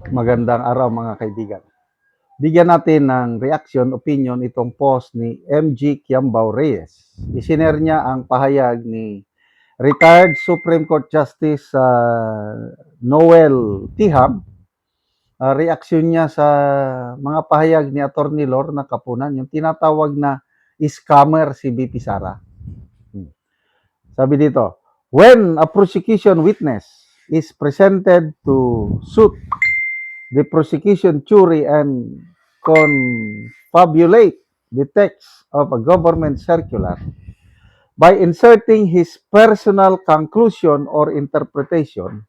Magandang araw mga kaibigan. Bigyan natin ng reaction, opinion itong post ni MG Kiambao Reyes. Isinare niya ang pahayag ni retired Supreme Court Justice Noel Tiham. Reaksyon niya sa mga pahayag ni Atty. Lorna Kapunan, yung tinatawag na scammer si BP Sara. Sabi dito, when a prosecution witness is presented to suit the prosecution theory and confabulate the text of a government circular by inserting his personal conclusion or interpretation,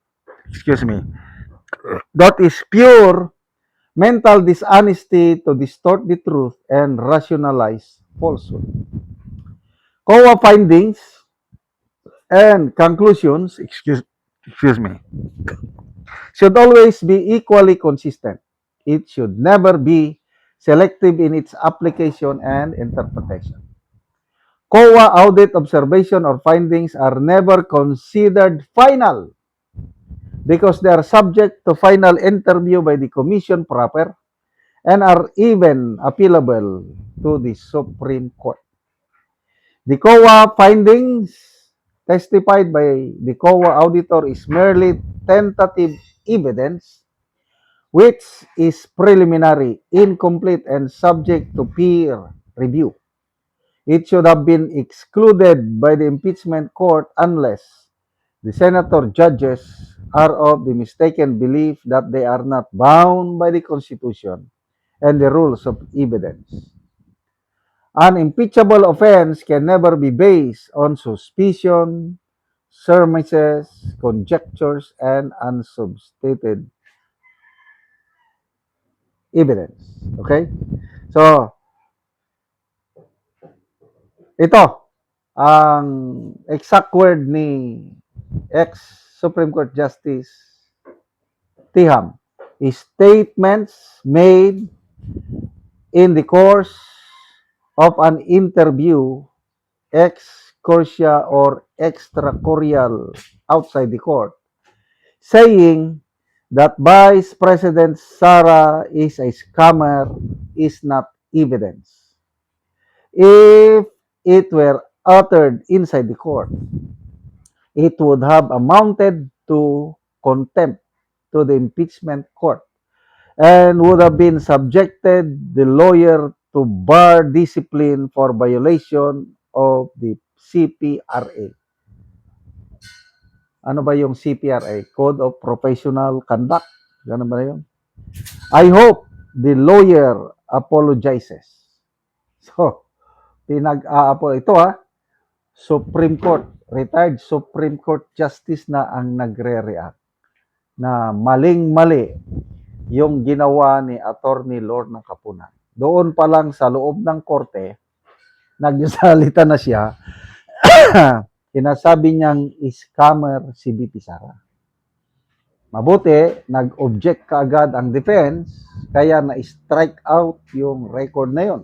that is pure mental dishonesty to distort the truth and rationalize falsehood. COA findings and conclusions, should always be equally consistent. It should never be selective in its application and interpretation. COA audit observation or findings are never considered final because they are subject to final interview by the Commission proper and are even appealable to the Supreme Court. The COA findings testified by the COA auditor is merely tentative evidence which is preliminary, incomplete, and subject to peer review. It should have been excluded by the impeachment court unless the senator judges are of the mistaken belief that they are not bound by the Constitution and the rules of evidence. An impeachable offense can never be based on suspicion, surmises, conjectures, and unsubstantiated evidence. Okay? So, ito ang exact word ni ex-Supreme Court Justice Tiham. Statements made in the course of an interview ex cursia or extracorporeal outside the court, saying that Vice President Sara is a scammer is not evidence. If it were uttered inside the court, it would have amounted to contempt to the impeachment court and would have been subjected the lawyer to bar discipline for violation of the CPRA. Ano ba yung CPRA? Code of Professional Conduct. Ganun ba yun? I hope the lawyer apologizes. So, ito Supreme Court, retired Supreme Court Justice na ang nagre-react na maling-mali yung ginawa ni Atty. Lorna Kapunan. Doon pa lang sa loob ng korte, nagsalita na siya, sinasabi niyang scammer si BP Sara. Mabuti, nag-object kaagad ang defense, kaya na-strike out yung record na yon.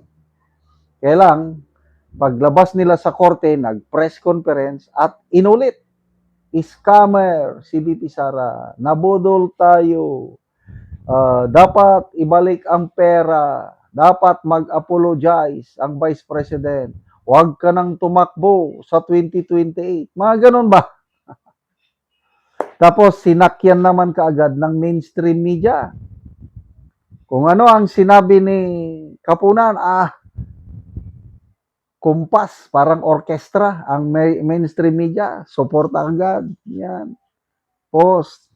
Kaya lang, paglabas nila sa korte, nag-press conference at inulit. Scammer si BP Sara. Nabudol tayo. Dapat ibalik ang pera. Dapat mag-apologize ang Vice President. Huwag ka nang tumakbo sa 2028. Mga ganun ba? Tapos sinakyan naman kaagad ng mainstream media. Kung ano ang sinabi ni Kapunan, kumpas, parang orkestra, ang mainstream media, suporta agad, yan, post,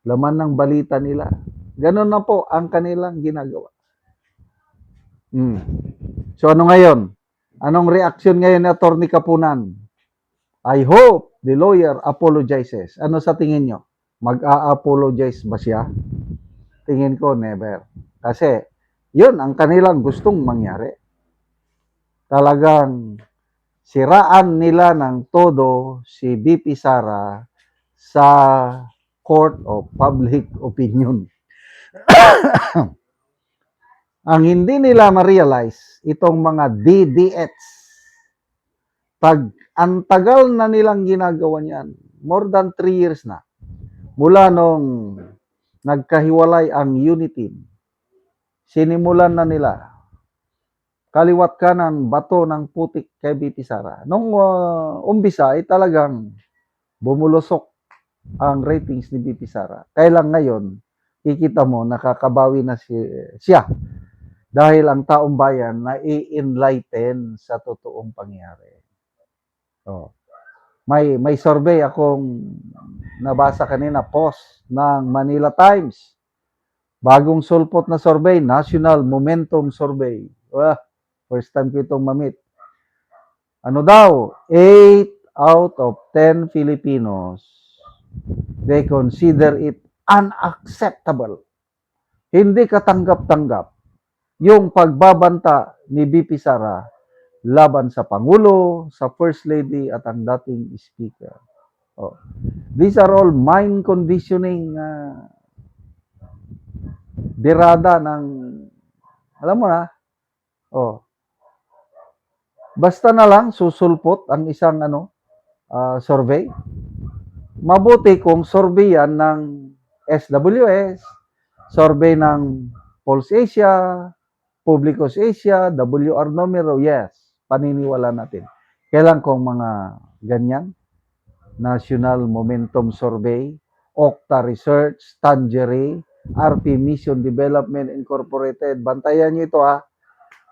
laman ng balita nila. Ganun na po ang kanilang ginagawa. So ano ngayon? Anong reaction ngayon ni Atty. Kapunan? I hope the lawyer apologizes. Ano sa tingin nyo? Mag-a-apologize ba siya? Tingin ko, never. Kasi, yun ang kanilang gustong mangyari. Talagang siraan nila ng todo si BP Sara sa Court of Public Opinion. Ang hindi nila ma-realize, itong mga DDS, ang tagal na nilang ginagawa niyan. More than 3 years na. Mula nung nagkahiwalay ang unit team. Sinimulan na nila kaliwat kanan bato ng putik kay BP Sara. Nung umpisa ay talagang bumulusok ang ratings ni BP Sara. Kailang ngayon, kikita mo nakakabawi na siya dahil ang taong bayan na i-enlighten sa totoong pangyayari. Oh. May survey akong nabasa kanina, post ng Manila Times. Bagong sulpot na survey, National Momentum Survey. First time ko itong mamit. Ano daw? 8 out of 10 Filipinos, they consider it unacceptable. Hindi katanggap-tanggap yung pagbabanta ni BP Sara laban sa Pangulo, sa First Lady at ang dating Speaker. Oh. These are all mind conditioning birada ng, alam mo na, basta na lang susulpot ang isang survey. Mabuti kung survey yan ng SWS, survey ng Pulse Asia, Publicos Asia, WR Numero, yes, paniniwala natin. Kailan kung mga ganyan, National Momentum Survey, Okta Research, Tangeray, RP Mission Development Incorporated, bantayan nyo ito ha.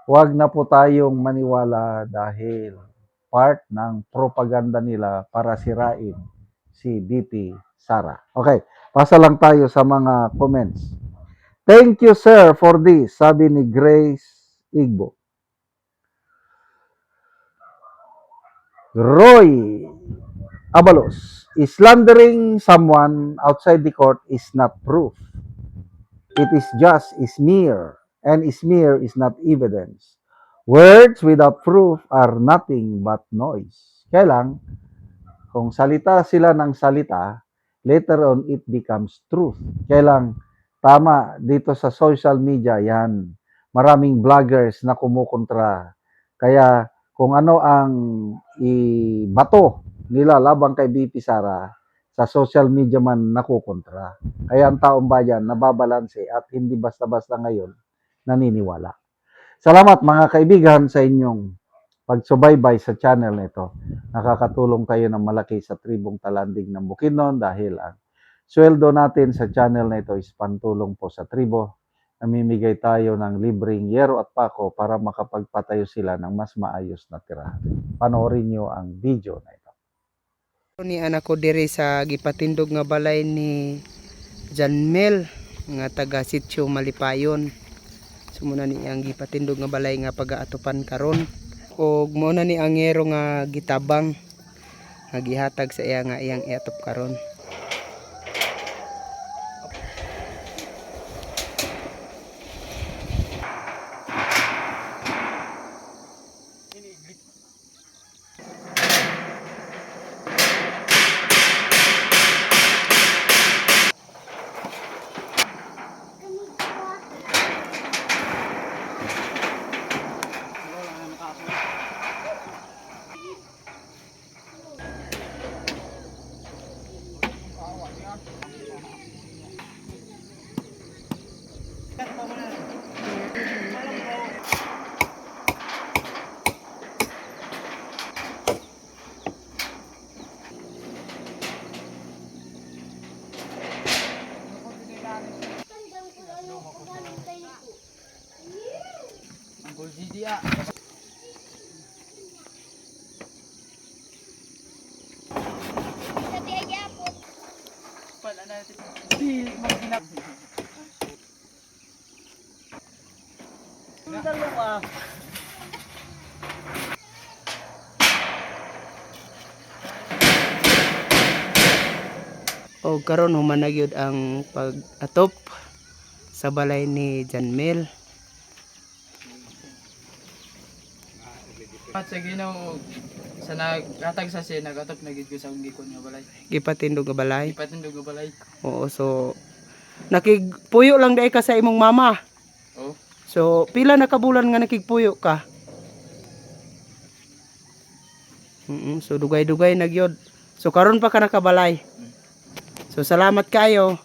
Huwag na po tayong maniwala dahil part ng propaganda nila para sirain si BP Sara. Okay, pasa lang tayo sa mga comments. Thank you sir for this, sabi ni Grace Igbo. Roy Abalos, slandering someone outside the court is not proof. It is just a smear, and a smear is not evidence. Words without proof are nothing but noise. Kaya lang, kung salita sila ng salita, later on it becomes truth. Kaya lang, tama, dito sa social media, yan, maraming vloggers na kumukontra. Kaya kung ano ang ibato nila labang kay BP Sara, sa social media man nakukontra. Kaya ang taong bayan nababalanse at hindi basta-basta ngayon naniniwala. Salamat mga kaibigan sa inyong pagsubaybay sa channel nito. Nakakatulong kayo ng malaki sa tribong Talanding ng Bukidnon dahil ang sweldo natin sa channel na ito is pantulong po sa tribo. Namimigay tayo ng libreng yero at pako para makapagpatayo sila ng mas maayos na tirahan. Panoorin nyo ang video na ito. Ni anak ko diri sa gipatindog nga balay ni Janmel nga taga Sitio Malipayon. Sumuna ni ang gipatindog nga balay nga pagaatupan karon ug mo na ni ang ngero nga gitabang nga gihatag sa iya nga iyang iatop karon. O karon human na gyud ang pag-atop sa balay ni Janmel. At sa Ginoo sa naghatag sa siya nagatop na gid ko sa gikon nga balay. Gipatindog nga balay. Ipatindog nga balay. Oo, so nakigpuyo lang dai ka sa imong mama. Oh. So pila na kabulan nga nakigpuyo ka? So dugay-dugay na gyud. So karon pa ka nakabalay. So salamat kayo.